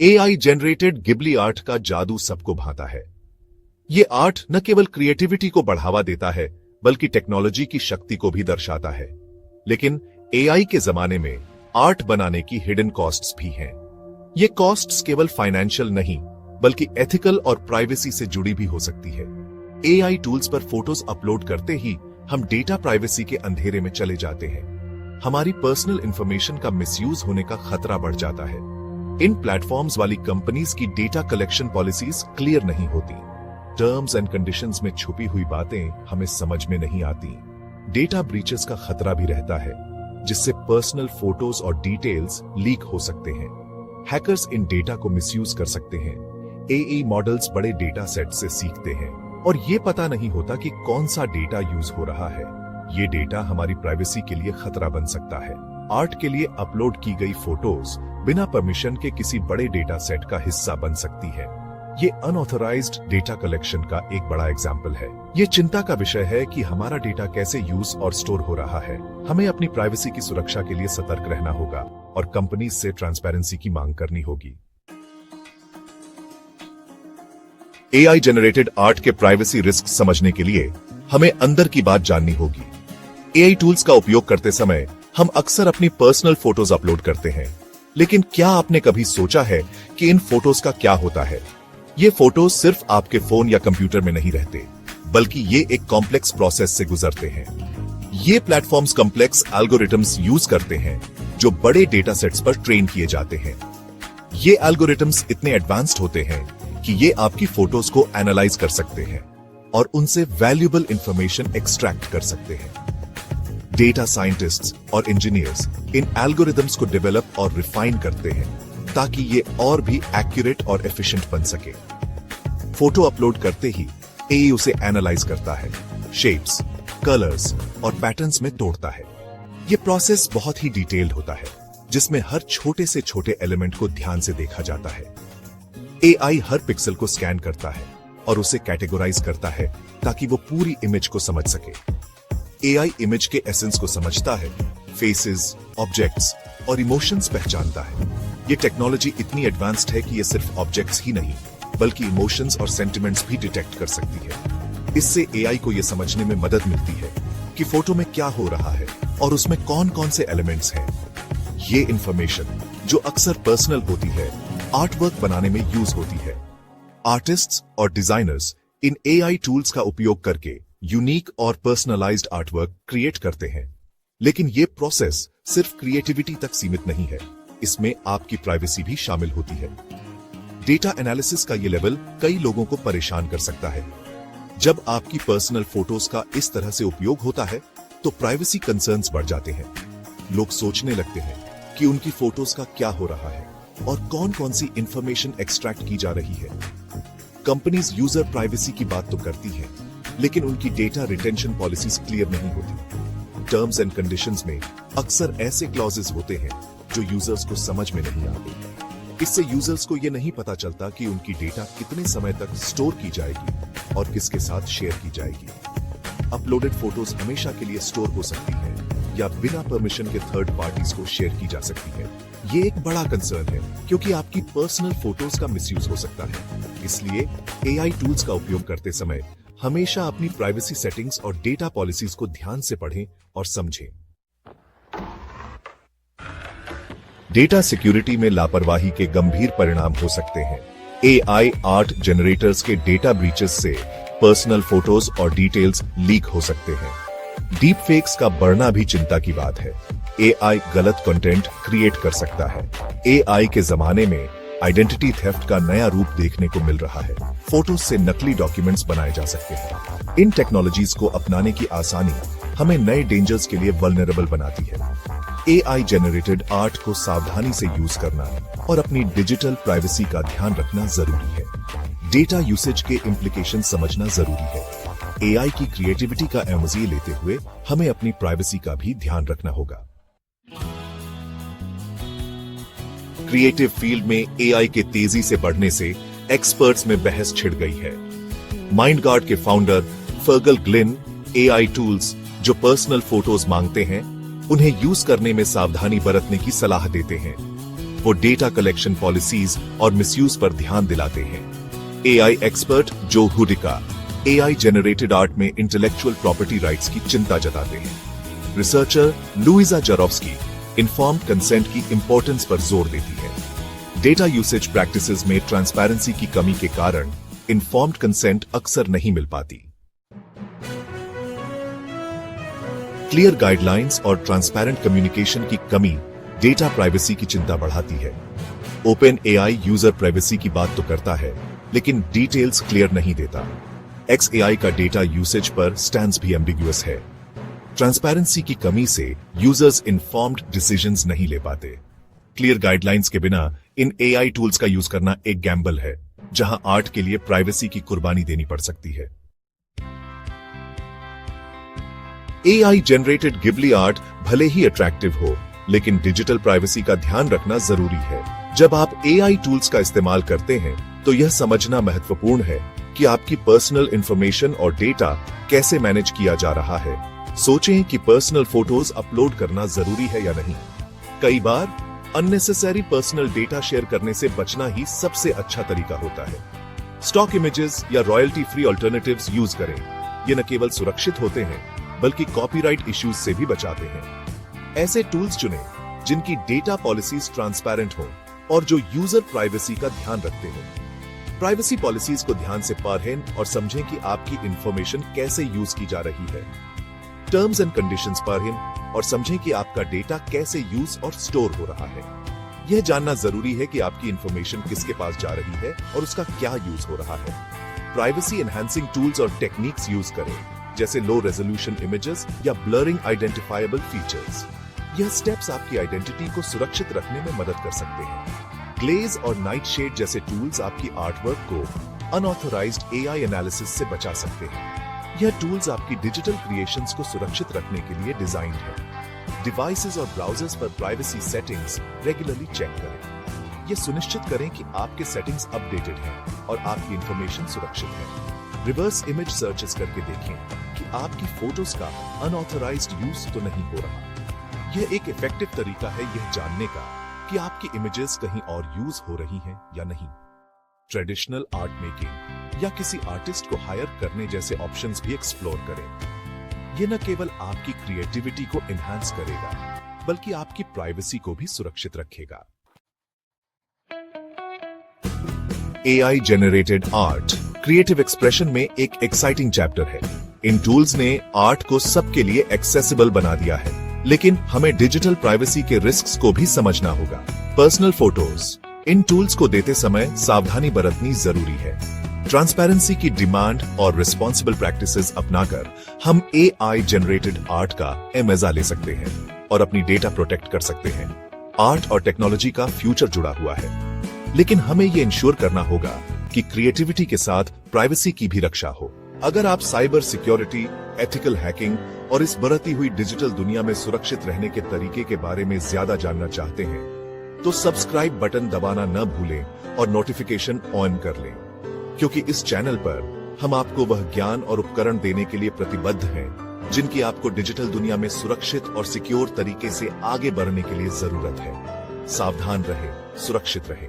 AI generated Ghibli art का जादू सबको भाता है। ये आर्ट न केवल क्रिएटिविटी को बढ़ावा देता है बल्कि टेक्नोलॉजी की शक्ति को भी दर्शाता है। लेकिन एआई के जमाने में आर्ट बनाने की हिडन कॉस्ट्स भी हैं। ये कॉस्ट्स केवल फाइनेंशियल नहीं बल्कि एथिकल और प्राइवेसी से जुड़ी भी हो सकती है। एआई टूल्स पर फोटोज अपलोड करते ही हम डेटा प्राइवेसी के अंधेरे में चले जाते हैं। हमारी पर्सनल इंफॉर्मेशन का मिसयूज होने का खतरा बढ़ जाता है। इन प्लेटफॉर्म्स वाली कंपनीज की डेटा कलेक्शन पॉलिसीज क्लियर नहीं होती। टर्म्स एंड कंडीशंस में छुपी हुई बातें हमें समझ में नहीं आती। डेटा ब्रीचेस का खतरा भी रहता है, जिससे पर्सनल फोटोज और डिटेल्स लीक हो सकते हैं। हैकर्स इन डेटा को मिसयूज कर सकते हैं। एआई मॉडल्स बड़े डेटा सेट से सीखते हैं और ये पता नहीं होता कि कौन सा डेटा यूज हो रहा है। ये डेटा हमारी प्राइवेसी के लिए खतरा बन सकता है। आर्ट के लिए अपलोड की गई फोटोज बिना परमिशन के किसी बड़े डेटा सेट का हिस्सा बन सकती है। ये अनऑथराइज्ड डेटा कलेक्शन का एक बड़ा एग्जाम्पल है। ये चिंता का विषय है कि हमारा डेटा कैसे यूज और स्टोर हो रहा है। हमें अपनी प्राइवेसी की सुरक्षा के लिए सतर्क रहना होगा और कंपनीज से ट्रांसपेरेंसी की मांग करनी होगी। एआई जनरेटेड आर्ट के प्राइवेसी रिस्क समझने के लिए हमें अंदर की बात जाननी होगी। एआई टूल्स का उपयोग करते समय हम अक्सर अपनी पर्सनल फोटोज अपलोड करते हैं, लेकिन क्या आपने कभी सोचा है कि इन फोटोज का क्या होता है? ये फोटोज सिर्फ आपके फोन या कंप्यूटर में नहीं रहते, बल्कि ये एक कॉम्प्लेक्स प्रोसेस से गुजरते हैं। ये प्लेटफॉर्म्स कॉम्प्लेक्स एल्गोरिथम्स यूज करते हैं जो बड़े डेटा सेट्स पर ट्रेन किए जाते हैं। ये एल्गोरिथम्स इतने एडवांस्ड होते हैं कि ये आपकी फोटोज को एनालाइज कर सकते हैं और उनसे वैल्यूएबल इंफॉर्मेशन एक्सट्रैक्ट कर सकते हैं। डेटा साइंटिस्ट्स और इंजीनियर्स इन एल्गोरिथम्स को डेवलप और रिफाइन करते हैं ताकि ये और भी एक्यूरेट और एफिशिएंट बन सके। फोटो अपलोड करते ही एआई उसे एनालाइज करता है, शेप्स, कलर्स और पैटर्न्स में तोड़ता है। ये प्रोसेस बहुत ही डिटेल्ड होता है, जिसमें हर छोटे से छोटे एलिमेंट को ध्यान से देखा जाता है। एआई हर पिक्सल को स्कैन करता है और उसे कैटेगराइज करता है ताकि वो पूरी इमेज को समझ सके। एआई इमेज के एसेंस को समझता है, फेसेस, ऑब्जेक्ट्स और इमोशंस पहचानता है। ये टेक्नोलॉजी इतनी एडवांस्ड है कि ये सिर्फ ऑब्जेक्ट्स ही नहीं बल्कि इमोशंस और सेंटिमेंट्स भी डिटेक्ट कर सकती है। इससे एआई को यह समझने में मदद मिलती है कि फोटो में क्या हो रहा है और उसमें कौन कौन से एलिमेंट्स हैं। ये इंफॉर्मेशन जो अक्सर पर्सनल होती है, आर्टवर्क बनाने में यूज होती है। आर्टिस्ट्स और डिजाइनर्स इन एआई टूल्स का उपयोग करके यूनिक और पर्सनलाइज्ड आर्टवर्क क्रिएट करते हैं। लेकिन ये प्रोसेस सिर्फ क्रिएटिविटी तक सीमित नहीं है, इसमें आपकी प्राइवेसी भी शामिल होती है। डेटा एनालिसिस का ये लेवल कई लोगों को परेशान कर सकता है। जब आपकी पर्सनल फोटोज का इस तरह से उपयोग होता है तो प्राइवेसी कंसर्न्स बढ़ जाते हैं। लोग सोचने लगते हैं कि उनकी फोटोज का क्या हो रहा है और कौन कौन सी इंफॉर्मेशन एक्सट्रैक्ट की जा रही है। कंपनीज यूजर प्राइवेसी की बात तो करती हैं, लेकिन उनकी डेटा रिटेंशन पॉलिसीज क्लियर नहीं होती। टर्म्स एंड कंडीशंस में अक्सर ऐसे क्लॉजेस होते हैं जो यूजर्स को समझ में नहीं आते। इससे यूजर्स को यह नहीं पता चलता कि उनकी डेटा कितने समय तक स्टोर की जाएगी और किसके साथ शेयर की जाएगी। अपलोडेड फोटोज हमेशा के लिए स्टोर हो सकती है या बिना परमिशन के थर्ड पार्टीज को शेयर की जा सकती है। ये एक बड़ा कंसर्न है क्योंकि आपकी पर्सनल फोटोज का मिसयूज हो सकता है। इसलिए एआई टूल्स का उपयोग करते समय हमेशा अपनी प्राइवेसी सेटिंग्स और डेटा पॉलिसीज को ध्यान से पढ़ें और समझें। डेटा सिक्योरिटी में लापरवाही के गंभीर परिणाम हो सकते हैं। एआई आर्ट जनरेटर्स के डेटा ब्रीचेस से पर्सनल फोटोज और डिटेल्स लीक हो सकते हैं। डीप फेक्स का बढ़ना भी चिंता की बात है। एआई गलत कंटेंट क्रिएट कर सकता है। एआई के जमाने में आइडेंटिटी थेफ्ट का नया रूप देखने को मिल रहा है। फोटोज से नकली डॉक्यूमेंट्स बनाए जा सकते हैं। इन टेक्नोलॉजीज को अपनाने की आसानी हमें नए डेंजर्स के लिए वल्नरेबल बनाती है। एआई जनरेटेड आर्ट को सावधानी से यूज करना और अपनी डिजिटल प्राइवेसी का ध्यान रखना जरूरी है। डेटा यूसेज के इम्प्लीकेशन समझना जरूरी है। एआई की क्रिएटिविटी का मज़े लेते हुए हमें अपनी प्राइवेसी का भी ध्यान रखना होगा। क्रिएटिव फील्ड में एआई के तेजी से बढ़ने से एक्सपर्ट्स में बहस छिड़ गई है। माइंडगार्ड के फाउंडर फर्गल ग्लिन एआई टूल्स जो पर्सनल फोटोज मांगते हैं उन्हें यूज करने में सावधानी बरतने की सलाह देते हैं। वो डेटा कलेक्शन पॉलिसीज और मिसयूज पर ध्यान दिलाते हैं। एआई एक्सपर्ट जो हुडिका एआई जेनरेटेड आर्ट में इंटेलेक्चुअल प्रॉपर्टी राइट्स की चिंता जताते हैं। रिसर्चर लुइजा जरोव्स्की इन्फॉर्म्ड कंसेंट की इंपॉर्टेंस पर जोर देती है। डेटा यूसेज प्रैक्टिसेस में ट्रांसपेरेंसी की कमी के कारण इन्फॉर्म्ड कंसेंट अक्सर नहीं मिल पाती। क्लियर गाइडलाइंस और ट्रांसपेरेंट कम्युनिकेशन की कमी डेटा प्राइवेसी की चिंता बढ़ाती है। ओपन एआई यूजर प्राइवेसी की बात तो करता है, लेकिन डिटेल्स क्लियर नहीं देता। XAI का डेटा यूसेज पर स्टैंस भी एम्बिगुअस है। ट्रांसपेरेंसी की कमी से यूजर्स इन्फॉर्म्ड डिसीजंस नहीं ले पाते। क्लियर गाइडलाइंस के बिना इन AI टूल्स का यूज करना एक गैम्बल है, जहां आर्ट के लिए प्राइवेसी की कुर्बानी देनी पड़ सकती है। AI जनरेटेड गिबली आर्ट भले ही अट्रैक्टिव हो, लेकिन डिजिटल प्राइवेसी का ध्यान रखना जरूरी है। जब आप AI टूल्स का इस्तेमाल करते हैं, तो यह समझना महत्वपूर्ण है कि आपकी पर्सनल इंफॉर्मेशन और डेटा कैसे मैनेज किया जा रहा है। सोचें कि पर्सनल फोटोज अपलोड करना जरूरी है या नहीं। कई बार अननेसेसरी पर्सनल डेटा शेयर करने से बचना ही सबसे अच्छा तरीका होता है। स्टॉक इमेजेस या रॉयल्टी फ्री अल्टरनेटिव्स यूज करें। ये न केवल सुरक्षित होते हैं, बल्कि कॉपीराइट इश्यूज से भी बचाते हैं। ऐसे टूल्स चुनें जिनकी डेटा पॉलिसीज ट्रांसपेरेंट हो और जो यूजर प्राइवेसी का ध्यान रखते हो। प्राइवेसी पॉलिसीज को ध्यान से पढ़ें और समझें कि आपकी इंफॉर्मेशन कैसे यूज की जा रही है। टर्म्स एंड कंडीशंस पढ़ें और समझें कि आपका डेटा कैसे यूज और स्टोर हो रहा है। यह जानना जरूरी है कि आपकी इंफॉर्मेशन किसके पास जा रही है और उसका क्या यूज हो रहा है। प्राइवेसी एनहांसिंग टूल्स और टेक्निक्स यूज करें, जैसे लो रेजोल्यूशन इमेजेस या ब्लरिंग आइडेंटिफाइबल फीचर्स। यह स्टेप्स आपकी आइडेंटिटी को सुरक्षित रखने में मदद कर सकते हैं। ग्लेज और नाइट शेड जैसे टूल्स आपकी आर्टवर्क को अनऑथराइज्ड AI एनालिसिस से बचा सकते हैं। यह टूल्स आपकी डिजिटल क्रिएशंस को सुरक्षित रखने के लिए डिजाइन्ड है। डिवाइसेस और ब्राउजर्स पर प्राइवेसी सेटिंग्स रेगुलरली चेक करें। यह सुनिश्चित करें कि आपके सेटिंग्स अपडेटेड हैं और आपकी इंफॉर्मेशन सुरक्षित है। रिवर्स इमेज सर्चेस करके देखें कि आपकी फोटोज का अनऑथराइज्ड यूज तो नहीं हो रहा। यह एक इफेक्टिव तरीका है यह जानने का कि आपकी इमेजेस कहीं और यूज हो रही हैं या नहीं। ट्रेडिशनल आर्ट मेकिंग या किसी आर्टिस्ट को हायर करने जैसे ऑप्शंस भी एक्सप्लोर करें। यह न केवल आपकी क्रिएटिविटी को एनहांस करेगा, बल्कि आपकी प्राइवेसी को भी सुरक्षित रखेगा। AI generated art creative expression में एक एक्साइटिंग चैप्टर है। इन टूल्स ने आर्ट को सबके लिए एक्सेसिबल बना दिया है, लेकिन हमें डिजिटल प्राइवेसी के रिस्क्स को भी समझना होगा। पर्सनल फोटोज इन टूल्स को देते समय सावधानी बरतनी जरूरी है। ट्रांसपेरेंसी की डिमांड और रिस्पॉन्सिबल प्रैक्टिसेस अपनाकर हम AI जनरेटेड आर्ट का मजा ले सकते हैं और अपनी डेटा प्रोटेक्ट कर सकते हैं। आर्ट और टेक्नोलॉजी का फ्यूचर जुड़ा हुआ है, लेकिन हमें यह इंश्योर करना होगा कि क्रिएटिविटी के साथ प्राइवेसी की भी रक्षा हो। अगर आप साइबर सिक्योरिटी, एथिकल हैकिंग और इस बढ़ती हुई डिजिटल दुनिया में सुरक्षित रहने के तरीके के बारे में ज्यादा जानना चाहते हैं, तो सब्सक्राइब बटन दबाना न भूलें और नोटिफिकेशन ऑन कर लें, क्योंकि इस चैनल पर हम आपको वह ज्ञान और उपकरण देने के लिए प्रतिबद्ध हैं जिनकी आपको डिजिटल दुनिया में सुरक्षित और सिक्योर तरीके से आगे बढ़ने के लिए जरूरत है। सावधान रहें, सुरक्षित रहें।